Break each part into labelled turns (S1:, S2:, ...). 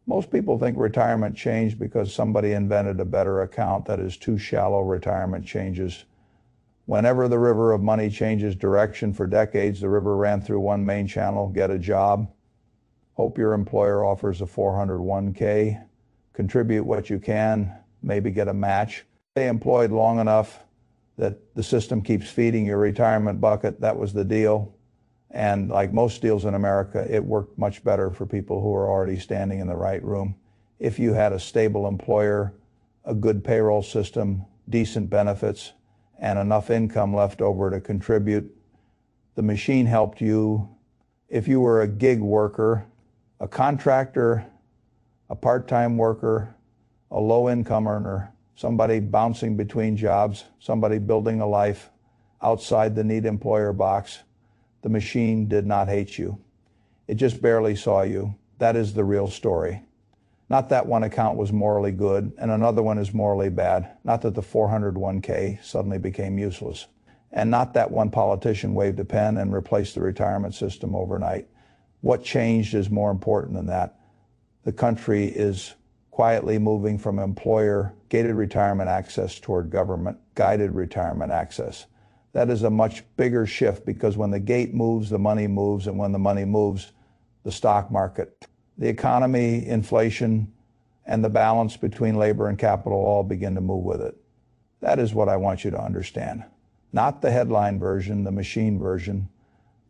S1: Most people think retirement changed because somebody invented a better account. That is too shallow. Retirement changes whenever the river of money changes direction. For decades, the river ran through one main channel: get a job, hope your employer offers a 401k, contribute what you can, maybe get a match. Stay employed long enough that the system keeps feeding your retirement bucket. That was the deal. And like most deals in America, it worked much better for people who were already standing in the right room. If you had a stable employer, a good payroll system, decent benefits, and enough income left over to contribute, the machine helped you. If you were a gig worker, a contractor, a part-time worker, a low-income earner, somebody bouncing between jobs, somebody building a life outside the neat employer box, the machine did not hate you. It just barely saw you. That is the real story. Not that one account was morally good and another one is morally bad. Not that the 401k suddenly became useless. And not that one politician waved a pen and replaced the retirement system overnight. What changed is more important than that. The country is quietly moving from employer-gated retirement access toward government-guided retirement access. That is a much bigger shift, because when the gate moves, the money moves, and when the money moves, the stock market, the economy, inflation, and the balance between labor and capital all begin to move with it. That is what I want you to understand. Not the headline version, the machine version.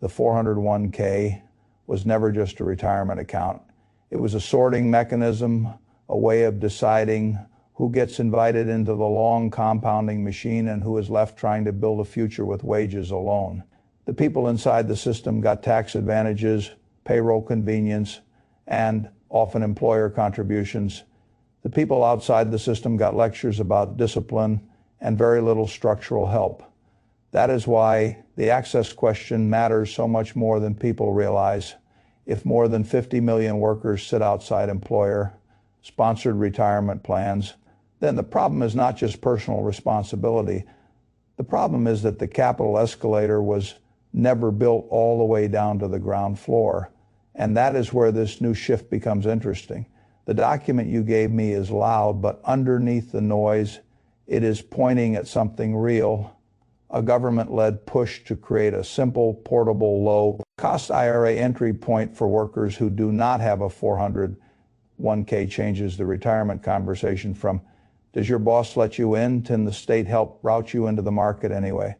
S1: The 401k was never just a retirement account. It was a sorting mechanism, a way of deciding who gets invited into the long compounding machine and who is left trying to build a future with wages alone. The people inside the system got tax advantages, payroll convenience, and often employer contributions. The people outside the system got lectures about discipline and very little structural help. That is why the access question matters so much more than people realize. If more than 50 million workers sit outside employer-sponsored retirement plans, then the problem is not just personal responsibility. The problem is that the capital escalator was never built all the way down to the ground floor. And that is where this new shift becomes interesting. The document you gave me is loud, but underneath the noise, it is pointing at something real. A government-led push to create a simple, portable, low-cost IRA entry point for workers who do not have a 401k changes the retirement conversation from, does your boss let you in? Can the state help route you into the market anyway?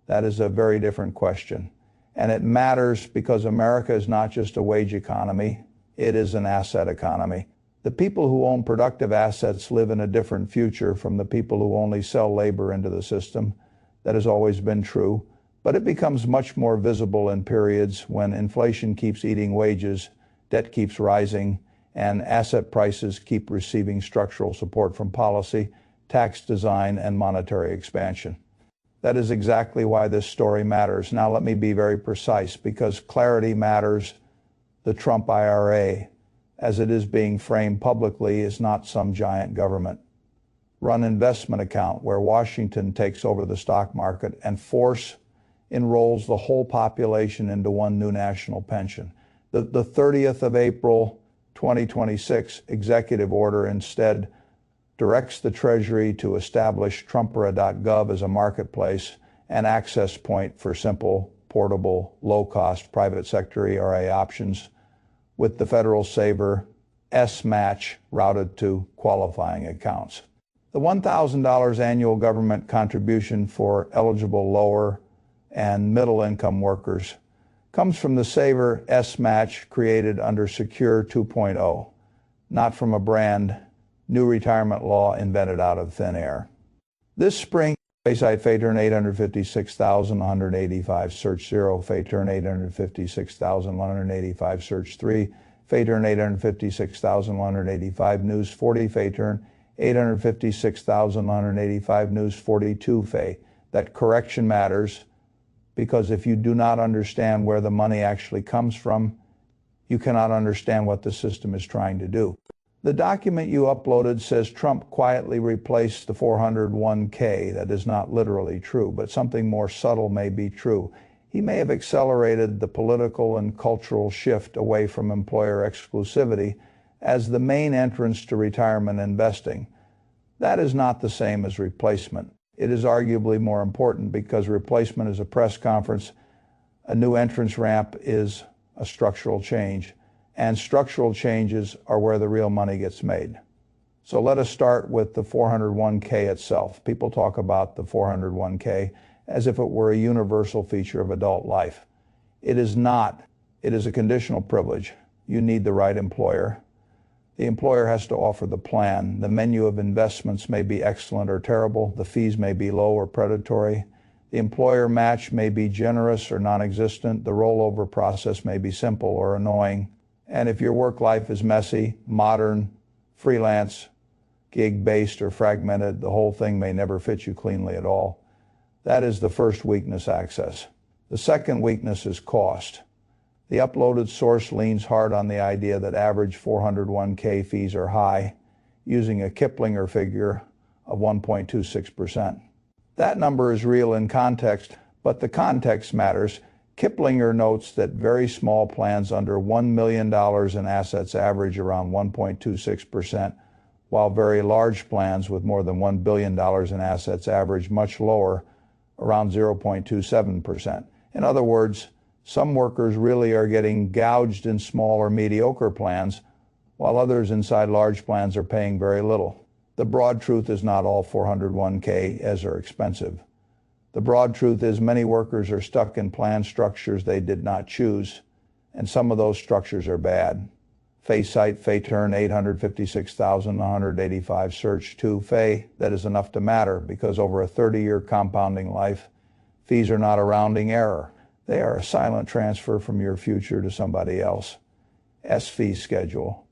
S1: That is a very different question. And it matters because America is not just a wage economy, it is an asset economy. The people who own productive assets live in a different future from the people who only sell labor into the system. That has always been true, but it becomes much more visible in periods when inflation keeps eating wages, debt keeps rising, and asset prices keep receiving structural support from policy, tax design, and monetary expansion. That is exactly why this story matters. Now let me be very precise, because clarity matters. The Trump IRA, as it is being framed publicly, is not some giant government-run investment account where Washington takes over the stock market and enrolls the whole population into one new national pension. The 30th of April, 2026 executive order instead directs the Treasury to establish TrumpIRA.gov as a marketplace and access point for simple, portable, low-cost private sector IRA options, with the federal saver S-match routed to qualifying accounts. The $1,000 annual government contribution for eligible lower and middle income workers comes from the saver S-match created under Secure 2.0, not from a brand new retirement law invented out of thin air. This spring, Wayside Fayturn 856,185, search 0, Fayturn 856,185, search 3, Fayturn 856,185, news 40, Fayturn 856,185, news 42, Fay. That correction matters, because if you do not understand where the money actually comes from, you cannot understand what the system is trying to do. The document you uploaded says Trump quietly replaced the 401k. That is not literally true, but something more subtle may be true. He may have accelerated the political and cultural shift away from employer exclusivity as the main entrance to retirement investing. That is not the same as replacement. It is arguably more important because replacement is a press conference. A new entrance ramp is a structural change, and structural changes are where the real money gets made. So let us start with the 401k itself. People talk about the 401k as if it were a universal feature of adult life. It is not. It is a conditional privilege. You need the right employer. The employer has to offer the plan. The menu of investments may be excellent or terrible. The fees may be low or predatory. The employer match may be generous or non-existent. The rollover process may be simple or annoying. And if your work life is messy, modern, freelance, gig-based, or fragmented, the whole thing may never fit you cleanly at all. That is the first weakness, access. The second weakness is cost. The uploaded source leans hard on the idea that average 401k fees are high, using a Kiplinger figure of 1.26%. That number is real in context, but the context matters. Kiplinger notes that very small plans under $1 million in assets average around 1.26%, while very large plans with more than $1 billion in assets average much lower, around 0.27%. In other words, some workers really are getting gouged in small or mediocre plans, while others inside large plans are paying very little. The broad truth is not all 401k are expensive. The broad truth is many workers are stuck in plan structures they did not choose, and some of those structures are bad. Fay-Site, Fay-Turn, 856,185 search 2 Fay, that is enough to matter because over a 30-year compounding life, fees are not a rounding error. They are a silent transfer from your future to somebody else. S-fee schedule.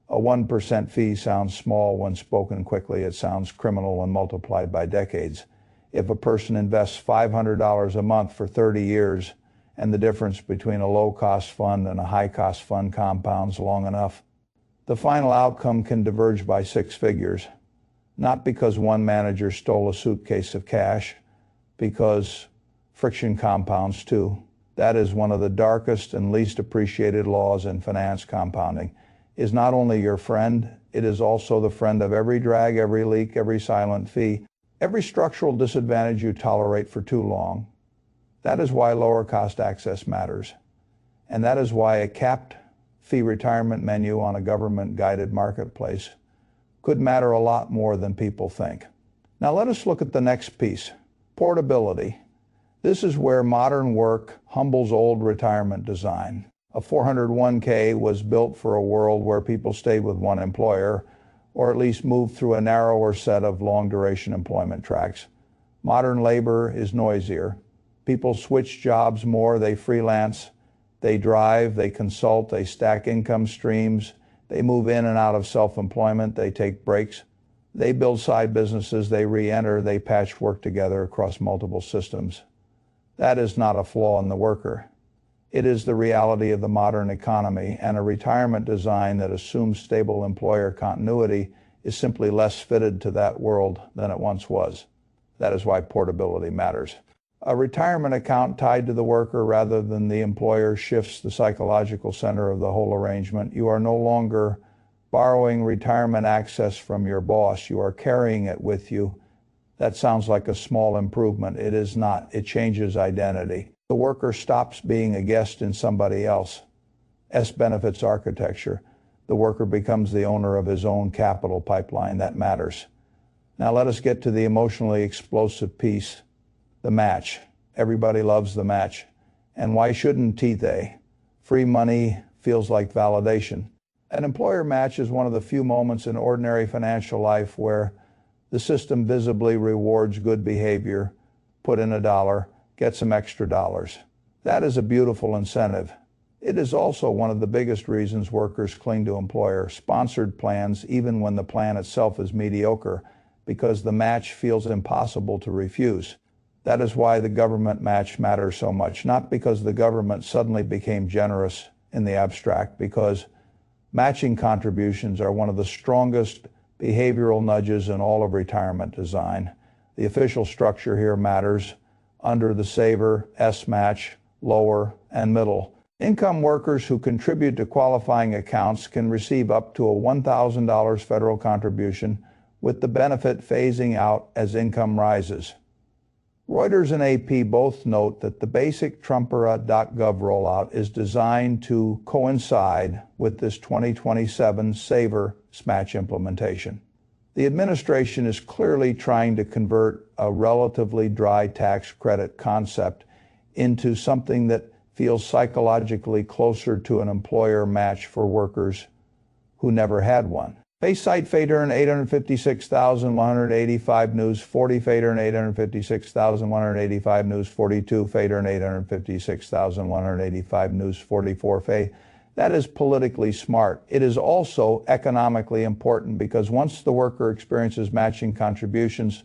S1: A 1% fee sounds small when spoken quickly. It sounds criminal when multiplied by decades. If a person invests $500 a month for 30 years, and the difference between a low-cost fund and a high-cost fund compounds long enough, the final outcome can diverge by 6 figures, not because one manager stole a suitcase of cash, because friction compounds too. That is one of the darkest and least appreciated laws in finance. Compounding is not only your friend, it is also the friend of every drag, every leak, every silent fee, every structural disadvantage you tolerate for too long. That is why lower cost access matters. And that is why a capped fee retirement menu on a government-guided marketplace could matter a lot more than people think. Now let us look at the next piece, portability. This is where modern work humbles old retirement design. A 401k was built for a world where people stayed with one employer, or at least moved through a narrower set of long-duration employment tracks. Modern labor is noisier. People switch jobs more, they freelance, they drive, they consult, they stack income streams, they move in and out of self-employment, they take breaks, they build side businesses, they re-enter, they patch work together across multiple systems. That is not a flaw in the worker. It is the reality of the modern economy, and a retirement design that assumes stable employer continuity is simply less fitted to that world than it once was. That is why portability matters. A retirement account tied to the worker rather than the employer shifts the psychological center of the whole arrangement. You are no longer borrowing retirement access from your boss. You are carrying it with you. That sounds like a small improvement. It is not. It changes identity. The worker stops being a guest in somebody else. S-benefits architecture. The worker becomes the owner of his own capital pipeline. That matters. Now let us get to the emotionally explosive piece. The match. Everybody loves the match. And why shouldn't they? Free money feels like validation. An employer match is one of the few moments in ordinary financial life where the system visibly rewards good behavior. Put in $1, get some extra dollars. That is a beautiful incentive. It is also one of the biggest reasons workers cling to employer-sponsored plans even when the plan itself is mediocre, because the match feels impossible to refuse. That is why the government match matters so much, not because the government suddenly became generous in the abstract, because matching contributions are one of the strongest behavioral nudges in all of retirement design. The official structure here matters. Under the saver, S-match, lower, and middle. Income workers who contribute to qualifying accounts can receive up to a $1,000 federal contribution, with the benefit phasing out as income rises. Reuters and AP both note that the basic Trump IRA.gov rollout is designed to coincide with this 2027 Saver Smash implementation. The administration is clearly trying to convert a relatively dry tax credit concept into something that feels psychologically closer to an employer match for workers who never had one. Face site Fader 856,185 News 40 Fader 856,185 News 42 Fader 856,185 News 44 Fader. That is politically smart. It is also economically important because once the worker experiences matching contributions,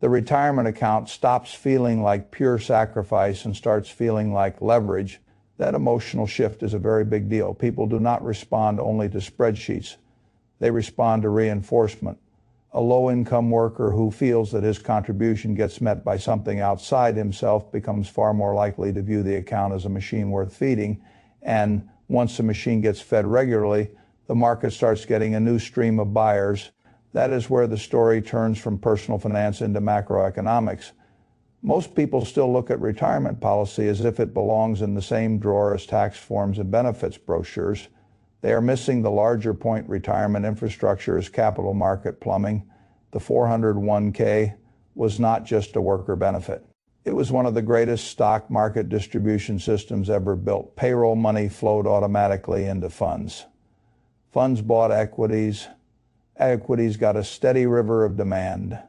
S1: the retirement account stops feeling like pure sacrifice and starts feeling like leverage. That emotional shift is a very big deal. People do not respond only to spreadsheets. They respond to reinforcement. A low-income worker who feels that his contribution gets met by something outside himself becomes far more likely to view the account as a machine worth feeding. And once the machine gets fed regularly, the market starts getting a new stream of buyers. That is where the story turns from personal finance into macroeconomics. Most people still look at retirement policy as if it belongs in the same drawer as tax forms and benefits brochures. They are missing the larger point. Retirement infrastructure is capital market plumbing. The 401k was not just a worker benefit. It was one of the greatest stock market distribution systems ever built. Payroll money flowed automatically into funds. Funds bought equities. Equities got a steady river of demand.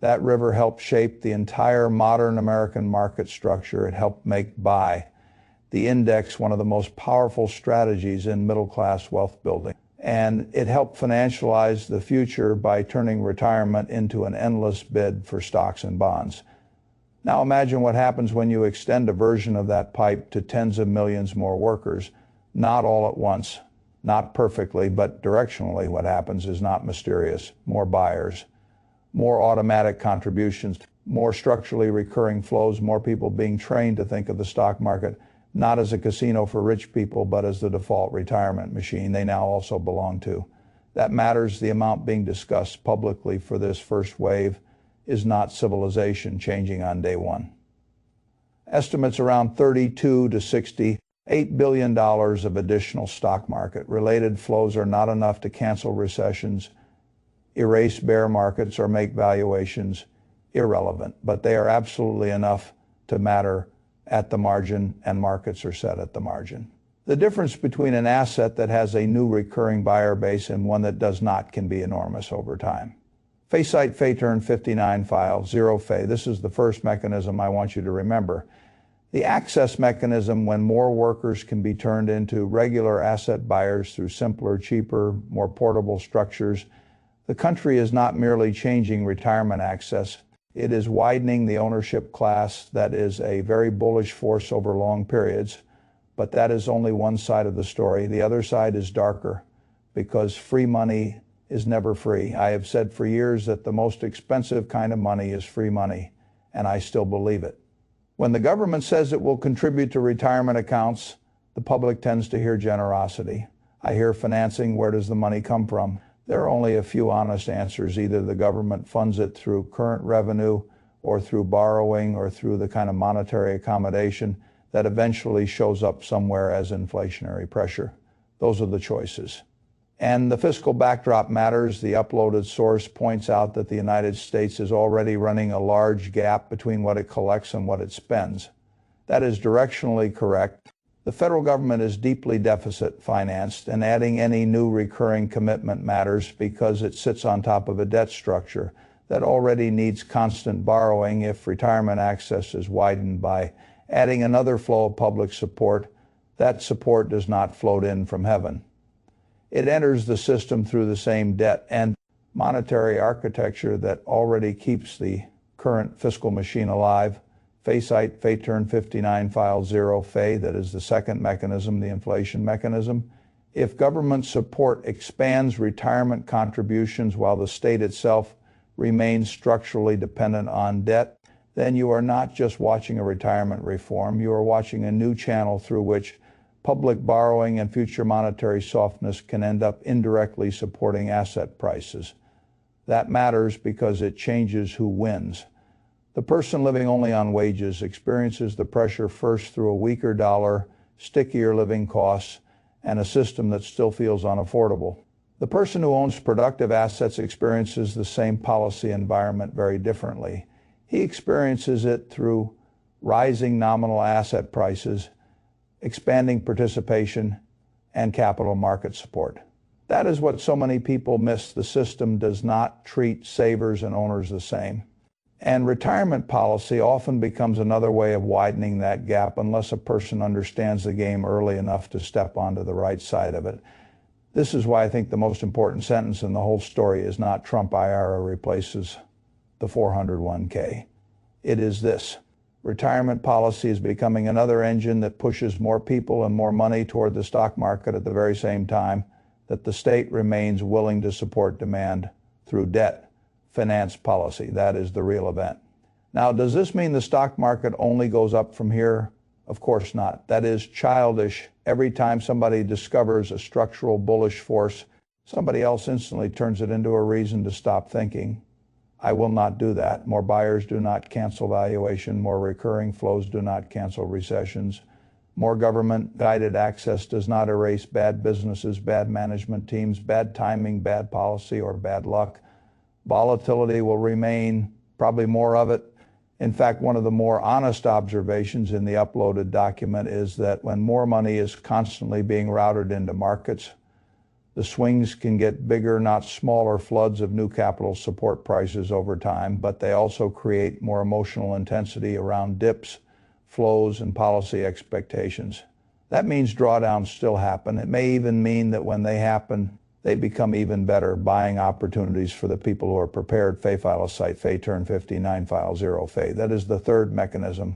S1: That river helped shape the entire modern American market structure. It helped make buy the index one of the most powerful strategies in middle-class wealth building. And it helped financialize the future by turning retirement into an endless bid for stocks and bonds. Now imagine what happens when you extend a version of that pipe to tens of millions more workers, not all at once, not perfectly, but directionally what happens is not mysterious. More buyers, more automatic contributions, more structurally recurring flows, more people being trained to think of the stock market not as a casino for rich people, but as the default retirement machine they now also belong to. That matters. The amount being discussed publicly for this first wave is not civilization changing on day one. Estimates around $32 to $68 billion of additional stock market related flows are not enough to cancel recessions, erase bear markets, or make valuations irrelevant, but they are absolutely enough to matter at the margin, and markets are set at the margin. The difference between an asset that has a new recurring buyer base and one that does not can be enormous over time. Facite Fayturn 59 file 0 Fay. This is the first mechanism I want you to remember. The access mechanism when more workers can be turned into regular asset buyers through simpler, cheaper, more portable structures. The country is not merely changing retirement access. It is widening the ownership class. That is a very bullish force over long periods, but that is only one side of the story. The other side is darker because free money is never free. I have said for years that the most expensive kind of money is free money, and I still believe it. When the government says it will contribute to retirement accounts, the public tends to hear generosity. I hear financing. Where does the money come from? There are only a few honest answers. Either the government funds it through current revenue or through borrowing or through the kind of monetary accommodation that eventually shows up somewhere as inflationary pressure. Those are the choices. And the fiscal backdrop matters. The uploaded source points out that the United States is already running a large gap between what it collects and what it spends. That is directionally correct. The federal government is deeply deficit financed, and adding any new recurring commitment matters because it sits on top of a debt structure that already needs constant borrowing. If retirement access is widened by adding another flow of public support, that support does not float in from heaven. It enters the system through the same debt and monetary architecture that already keeps the current fiscal machine alive. Facite Fayturn 59 file 0 Fay, that is the second mechanism, the inflation mechanism. If government support expands retirement contributions while the state itself remains structurally dependent on debt, then you are not just watching a retirement reform, you are watching a new channel through which public borrowing and future monetary softness can end up indirectly supporting asset prices. That matters because it changes who wins. The person living only on wages experiences the pressure first through a weaker dollar, stickier living costs, and a system that still feels unaffordable. The person who owns productive assets experiences the same policy environment very differently. He experiences it through rising nominal asset prices, expanding participation, and capital market support. That is what so many people miss. The system does not treat savers and owners the same. And retirement policy often becomes another way of widening that gap unless a person understands the game early enough to step onto the right side of it. This is why I think the most important sentence in the whole story is not Trump IRA replaces the 401k. It is this: retirement policy is becoming another engine that pushes more people and more money toward the stock market at the very same time that the state remains willing to support demand through debt finance policy. That is the real event. Now, does this mean the stock market only goes up from here? Of course not. That is childish. Every time somebody discovers a structural bullish force, somebody else instantly turns it into a reason to stop thinking. I will not do that. More buyers do not cancel valuation. More recurring flows do not cancel recessions. More government-guided access does not erase bad businesses, bad management teams, bad timing, bad policy, or bad luck. Volatility will remain, probably more of it. In fact, one of the more honest observations in the uploaded document is that when more money is constantly being routed into markets, the swings can get bigger, not smaller floods of new capital support prices over time, but they also create more emotional intensity around dips, flows, and policy expectations. That means drawdowns still happen. It may even mean that when they happen, they become even better buying opportunities for the people who are prepared. Fay file a site, Fay turn 59 file 0 Fay. That is the third mechanism.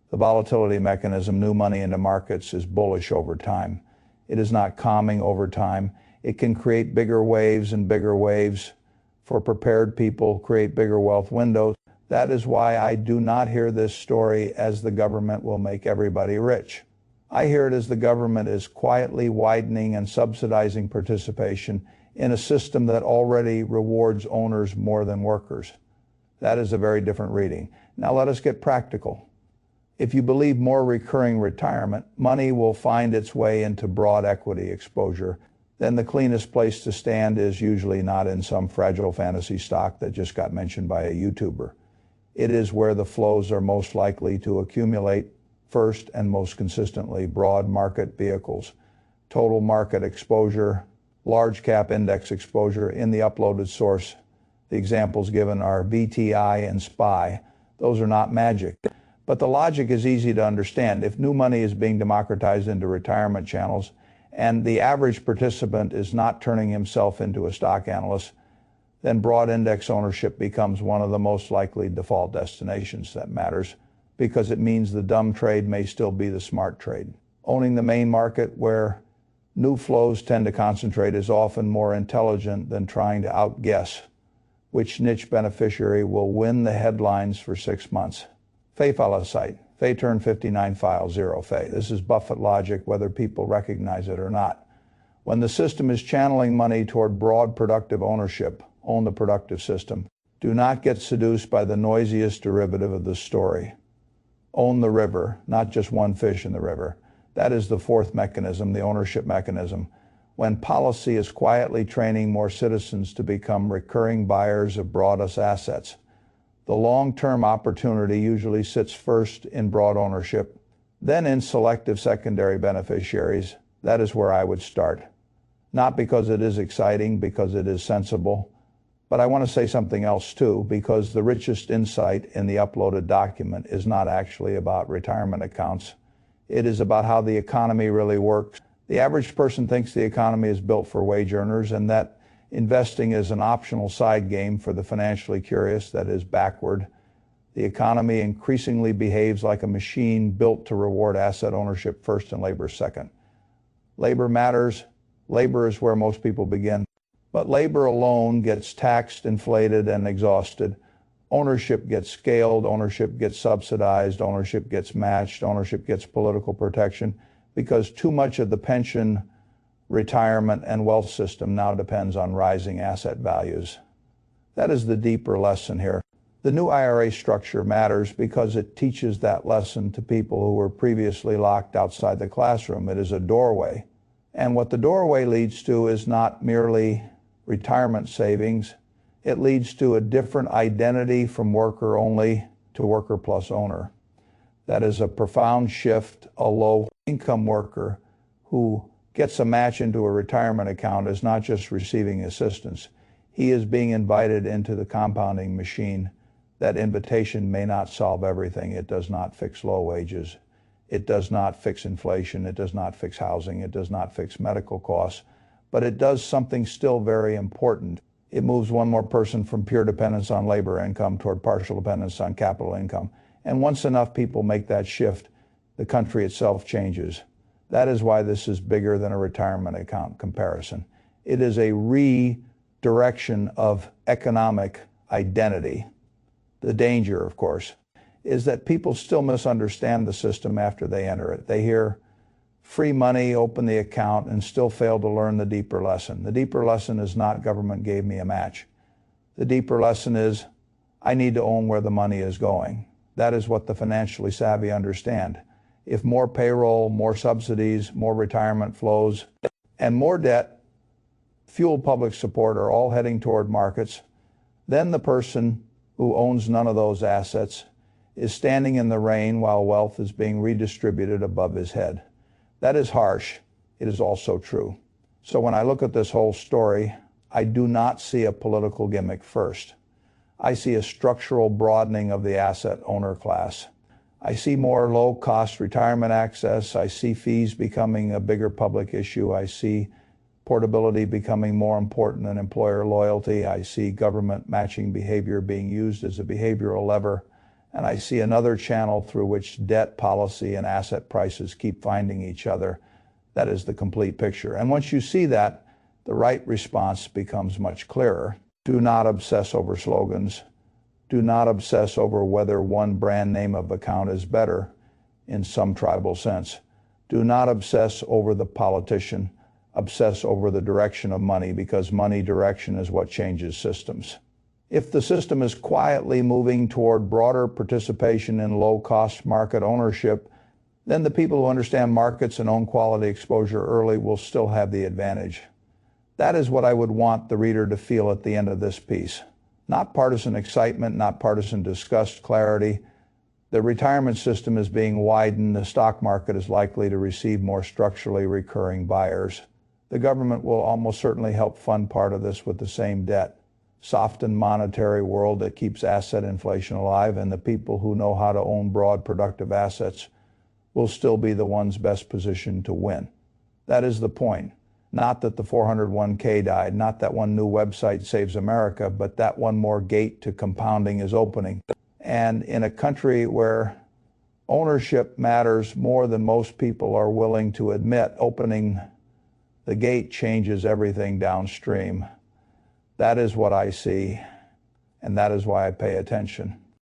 S1: The volatility mechanism, new money into markets, is bullish over time. It is not calming over time. It can create bigger waves and bigger waves for prepared people, create bigger wealth windows. That is why I do not hear this story as the government will make everybody rich. I hear it as the government is quietly widening and subsidizing participation in a system that already rewards owners more than workers. That is a very different reading. Now let us get practical. If you believe more recurring retirement, money will find its way into broad equity exposure, then the cleanest place to stand is usually not in some fragile fantasy stock that just got mentioned by a YouTuber. It is where the flows are most likely to accumulate first and most consistently: broad market vehicles, total market exposure, large cap index exposure. In the uploaded source, the examples given are VTI and SPY. Those are not magic, but the logic is easy to understand. If new money is being democratized into retirement channels and the average participant is not turning himself into a stock analyst, then broad index ownership becomes one of the most likely default destinations. That matters because it means the dumb trade may still be the smart trade. Owning the main market where new flows tend to concentrate is often more intelligent than trying to outguess which niche beneficiary will win the headlines for 6 months. Fay file a site, Fay turn 59 file 0 Fay. This is Buffett logic, whether people recognize it or not. When the system is channeling money toward broad productive ownership, own the productive system. Do not get seduced by the noisiest derivative of the story. Own the river, not just one fish in the river. That is the fourth mechanism, the ownership mechanism. When policy is quietly training more citizens to become recurring buyers of broadest assets, the long-term opportunity usually sits first in broad ownership, then in selective secondary beneficiaries. That is where I would start. Not because it is exciting, because it is sensible, but I want to say something else too, because the richest insight in the uploaded document is not actually about retirement accounts. It is about how the economy really works. The average person thinks the economy is built for wage earners and that investing is an optional side game for the financially curious. That is backward. The economy increasingly behaves like a machine built to reward asset ownership first and labor second. Labor matters. Labor is where most people begin. But labor alone gets taxed, inflated, and exhausted. Ownership gets scaled, ownership gets subsidized, ownership gets matched, ownership gets political protection. because too much of the pension, retirement, and wealth system now depends on rising asset values. That is the deeper lesson here. The new IRA structure matters because it teaches that lesson to people who were previously locked outside the classroom. It is a doorway. And what the doorway leads to is not merely retirement savings. It leads to a different identity from worker only to worker plus owner. That is a profound shift. A low-income worker who gets a match into a retirement account is not just receiving assistance. He is being invited into the compounding machine. That invitation may not solve everything. It does not fix low wages. It does not fix inflation. It does not fix housing. It does not fix medical costs. But it does something still very important. It moves one more person from pure dependence on labor income toward partial dependence on capital income. And once enough people make that shift, the country itself changes. That is why this is bigger than a retirement account comparison. It is a redirection of economic identity. The danger, of course, is that people still misunderstand the system after they enter it. They hear free money, open the account, and still fail to learn the deeper lesson. The deeper lesson is not government gave me a match. The deeper lesson is I need to own where the money is going. That is what the financially savvy understand. If more payroll, more subsidies, more retirement flows, and more debt fuel public support are all heading toward markets, then the person who owns none of those assets is standing in the rain while wealth is being redistributed above his head. That is harsh. It is also true. So when I look at this whole story, I do not see a political gimmick first. I see a structural broadening of the asset owner class. I see more low-cost retirement access. I see fees becoming a bigger public issue. I see portability becoming more important than employer loyalty. I see government matching behavior being used as a behavioral lever. And I see another channel through which debt policy and asset prices keep finding each other. That is the complete picture. And once you see that, the right response becomes much clearer. Do not obsess over slogans. Do not obsess over whether one brand name of account is better in some tribal sense. Do not obsess over the politician. Obsess over the direction of money, because money direction is what changes systems. If the system is quietly moving toward broader participation in low-cost market ownership, then the people who understand markets and own quality exposure early will still have the advantage. That is what I would want the reader to feel at the end of this piece. Not partisan excitement, not partisan disgust, clarity. The retirement system is being widened. The stock market is likely to receive more structurally recurring buyers. The government will almost certainly help fund part of this with the same debt. Softened monetary world that keeps asset inflation alive, and the people who know how to own broad productive assets will still be the ones best positioned to win. That is the point. Not that the 401k died, not that one new website saves America, but that one more gate to compounding is opening. And in a country where ownership matters more than most people are willing to admit, opening the gate changes everything downstream. That is what I see, and that is why I pay attention.